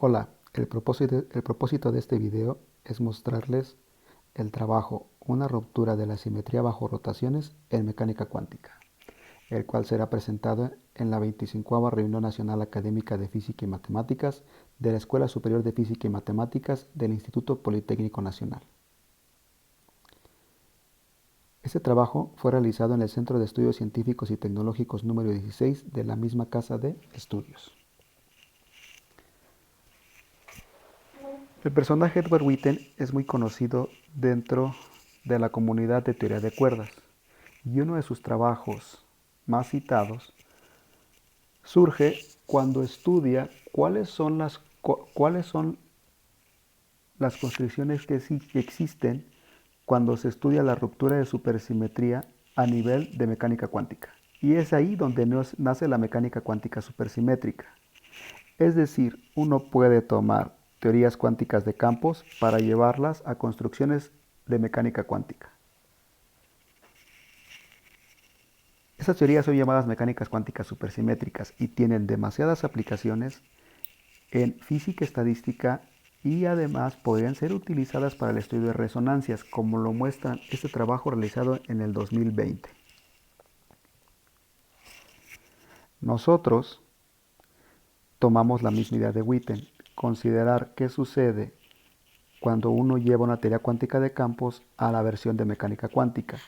Hola, el propósito de este video es mostrarles el trabajo Una ruptura de la simetría bajo rotaciones en mecánica cuántica, el cual será presentado en la 25ª Reunión Nacional Académica de Física y Matemáticas de la Escuela Superior de Física y Matemáticas del Instituto Politécnico Nacional. Este trabajo fue realizado en el Centro de Estudios Científicos y Tecnológicos número 16 de la misma casa de estudios. El personaje Edward Witten es muy conocido dentro de la comunidad de teoría de cuerdas, y uno de sus trabajos más citados surge cuando estudia cuáles son las constricciones que existen cuando se estudia la ruptura de supersimetría a nivel de mecánica cuántica. Y es ahí donde nace la mecánica cuántica supersimétrica. Es decir, uno puede tomar teorías cuánticas de campos para llevarlas a construcciones de mecánica cuántica. Esas teorías son llamadas mecánicas cuánticas supersimétricas y tienen demasiadas aplicaciones en física estadística y además podrían ser utilizadas para el estudio de resonancias, como lo muestra este trabajo realizado en el 2020. Nosotros tomamos la misma idea de Witten, considerar qué sucede cuando uno lleva una teoría cuántica de campos a la versión de mecánica cuántica.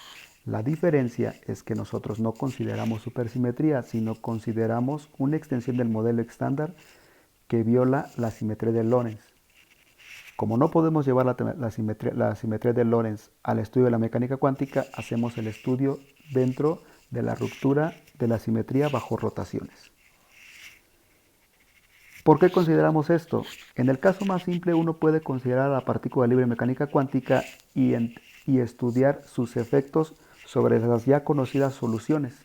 La diferencia es que nosotros no consideramos supersimetría, sino consideramos una extensión del modelo estándar que viola la simetría de Lorentz. Como no podemos llevar la simetría de Lorentz al estudio de la mecánica cuántica, hacemos el estudio dentro de la ruptura de la simetría bajo rotaciones. ¿Por qué consideramos esto? En el caso más simple, uno puede considerar a la partícula libre en mecánica cuántica y estudiar sus efectos sobre las ya conocidas soluciones.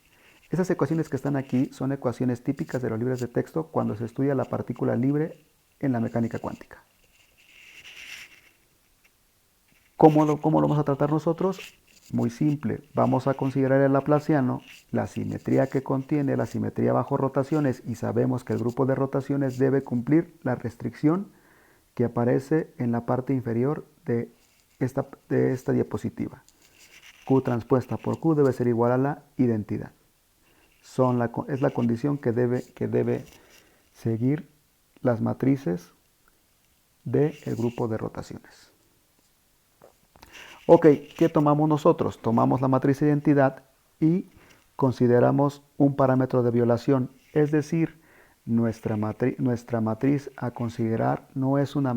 Esas ecuaciones que están aquí son ecuaciones típicas de los libros de texto cuando se estudia la partícula libre en la mecánica cuántica. ¿Cómo lo vamos a tratar nosotros? Muy simple, vamos a considerar el laplaciano, la simetría que contiene la simetría bajo rotaciones y sabemos que el grupo de rotaciones debe cumplir la restricción que aparece en la parte inferior de esta diapositiva. Q transpuesta por Q debe ser igual a la identidad. Es la condición que debe seguir las matrices del grupo de rotaciones. Ok, ¿qué tomamos nosotros? Tomamos la matriz de identidad y consideramos un parámetro de violación, es decir, nuestra matriz a considerar no es una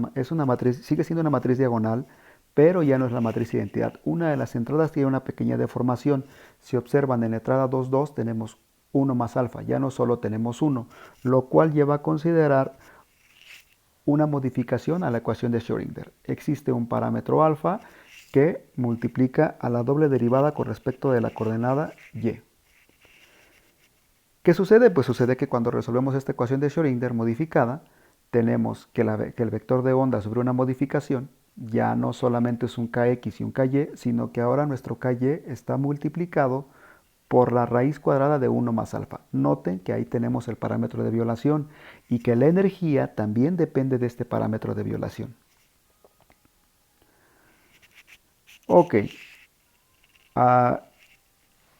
matriz, sigue siendo una matriz diagonal, pero ya no es la matriz de identidad. Una de las entradas tiene una pequeña deformación. Si observan en la entrada 2,2 tenemos 1 más alfa, ya no solo tenemos 1, lo cual lleva a considerar una modificación a la ecuación de Schrödinger. Existe un parámetro alfa que multiplica a la doble derivada con respecto de la coordenada y. ¿Qué sucede? Pues sucede que cuando resolvemos esta ecuación de Schrödinger modificada, tenemos que el vector de onda sobre una modificación ya no solamente es un kx y un ky, sino que ahora nuestro ky está multiplicado por la raíz cuadrada de 1 más alfa. Noten que ahí tenemos el parámetro de violación y que la energía también depende de este parámetro de violación. Ok,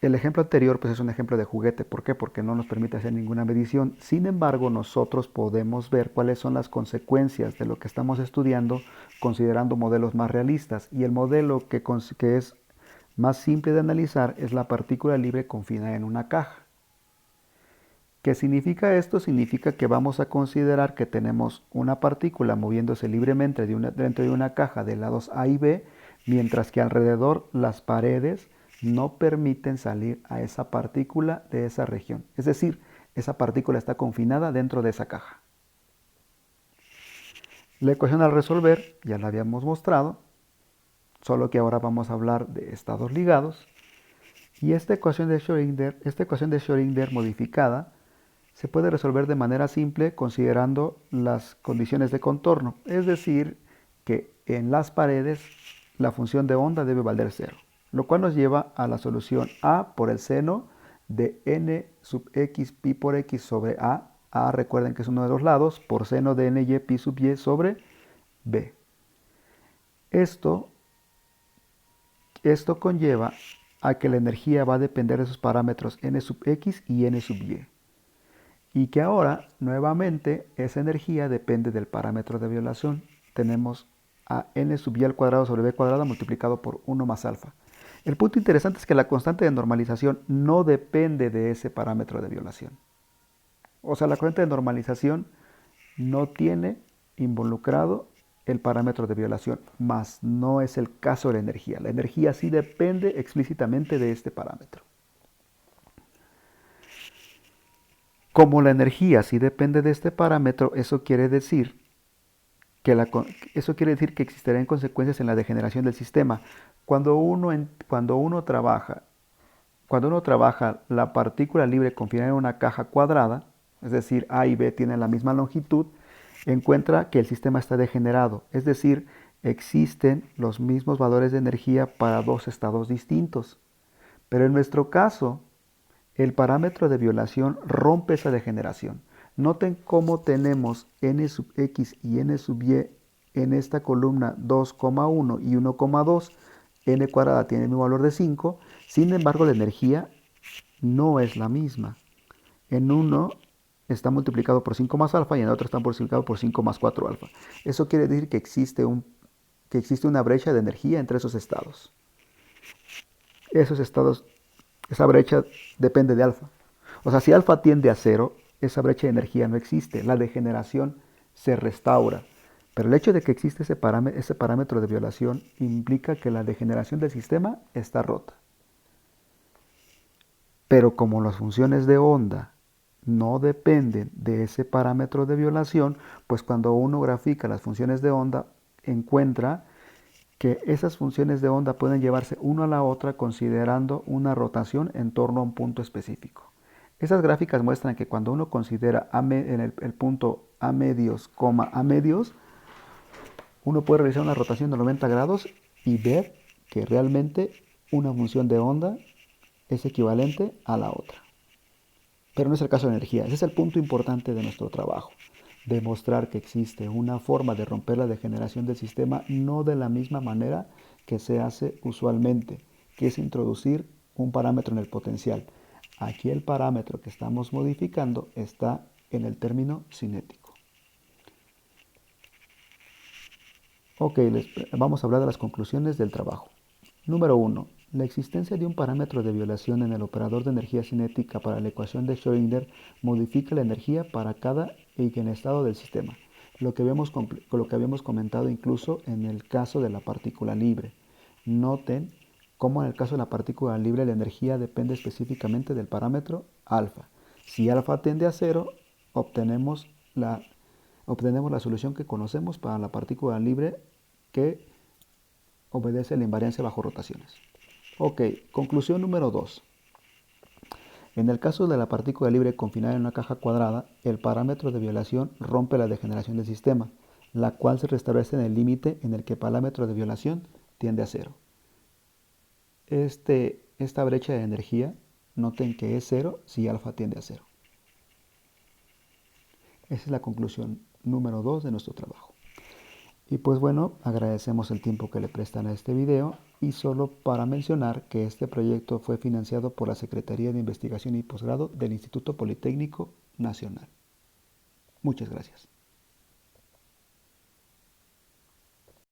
el ejemplo anterior pues es un ejemplo de juguete. ¿Por qué? Porque no nos permite hacer ninguna medición. Sin embargo, nosotros podemos ver cuáles son las consecuencias de lo que estamos estudiando considerando modelos más realistas. Y el modelo que es más simple de analizar es la partícula libre confinada en una caja. ¿Qué significa esto? Significa que vamos a considerar que tenemos una partícula moviéndose libremente dentro de una caja de lados A y B, mientras que alrededor las paredes no permiten salir a esa partícula de esa región. Es decir, esa partícula está confinada dentro de esa caja. La ecuación al resolver ya la habíamos mostrado, solo que ahora vamos a hablar de estados ligados. Y esta ecuación de Schrödinger modificada se puede resolver de manera simple considerando las condiciones de contorno, es decir, que en las paredes la función de onda debe valer 0, lo cual nos lleva a la solución A por el seno de n sub x pi por x sobre A A recuerden que es uno de los lados, por seno de ny pi sub y sobre b. Esto conlleva a que la energía va a depender de esos parámetros n sub x y n sub y. Y que ahora, nuevamente, esa energía depende del parámetro de violación. Tenemos a n sub y al cuadrado sobre b cuadrado multiplicado por 1 más alfa. El punto interesante es que la constante de normalización no depende de ese parámetro de violación. O sea, la constante de normalización no tiene involucrado el parámetro de violación, más no es el caso de la energía. La energía sí depende explícitamente de este parámetro. Como la energía sí depende de este parámetro, eso quiere decir que existirán consecuencias en la degeneración del sistema. Cuando uno trabaja la partícula libre confinada en una caja cuadrada, es decir, A y B tienen la misma longitud, encuentra que el sistema está degenerado, es decir, existen los mismos valores de energía para dos estados distintos. Pero en nuestro caso, el parámetro de violación rompe esa degeneración. Noten cómo tenemos n sub x y n sub y en esta columna 2,1 y 1,2. N cuadrada tiene el mismo valor de 5. Sin embargo, la energía no es la misma. En uno está multiplicado por 5 más alfa y en el otro está multiplicado por 5 más 4 alfa. Eso quiere decir que existe una brecha de energía entre esos estados. Esa brecha depende de alfa. O sea, si alfa tiende a cero, esa brecha de energía no existe. La degeneración se restaura. Pero el hecho de que existe ese parámetro de violación implica que la degeneración del sistema está rota. Pero como las funciones de onda no dependen de ese parámetro de violación, pues cuando uno grafica las funciones de onda, encuentra que esas funciones de onda pueden llevarse una a la otra considerando una rotación en torno a un punto específico. Esas gráficas muestran que cuando uno considera en el punto A medios, A medios, uno puede realizar una rotación de 90 grados y ver que realmente una función de onda es equivalente a la otra. Pero no es el caso de energía. Ese es el punto importante de nuestro trabajo. Demostrar que existe una forma de romper la degeneración del sistema no de la misma manera que se hace usualmente, que es introducir un parámetro en el potencial. Aquí el parámetro que estamos modificando está en el término cinético. Ok, vamos a hablar de las conclusiones del trabajo. Número 1. La existencia de un parámetro de violación en el operador de energía cinética para la ecuación de Schrödinger modifica la energía para cada eigenestado del sistema, lo que habíamos comentado incluso en el caso de la partícula libre. Noten cómo en el caso de la partícula libre la energía depende específicamente del parámetro alfa. Si alfa tiende a cero, obtenemos la solución que conocemos para la partícula libre que obedece a la invariancia bajo rotaciones. Ok, conclusión número 2. En el caso de la partícula libre confinada en una caja cuadrada, el parámetro de violación rompe la degeneración del sistema, la cual se restablece en el límite en el que el parámetro de violación tiende a cero. Esta brecha de energía, noten que es cero si alfa tiende a cero. Esa es la conclusión número 2 de nuestro trabajo. Y pues bueno, agradecemos el tiempo que le prestan a este video y solo para mencionar que este proyecto fue financiado por la Secretaría de Investigación y Posgrado del Instituto Politécnico Nacional. Muchas gracias.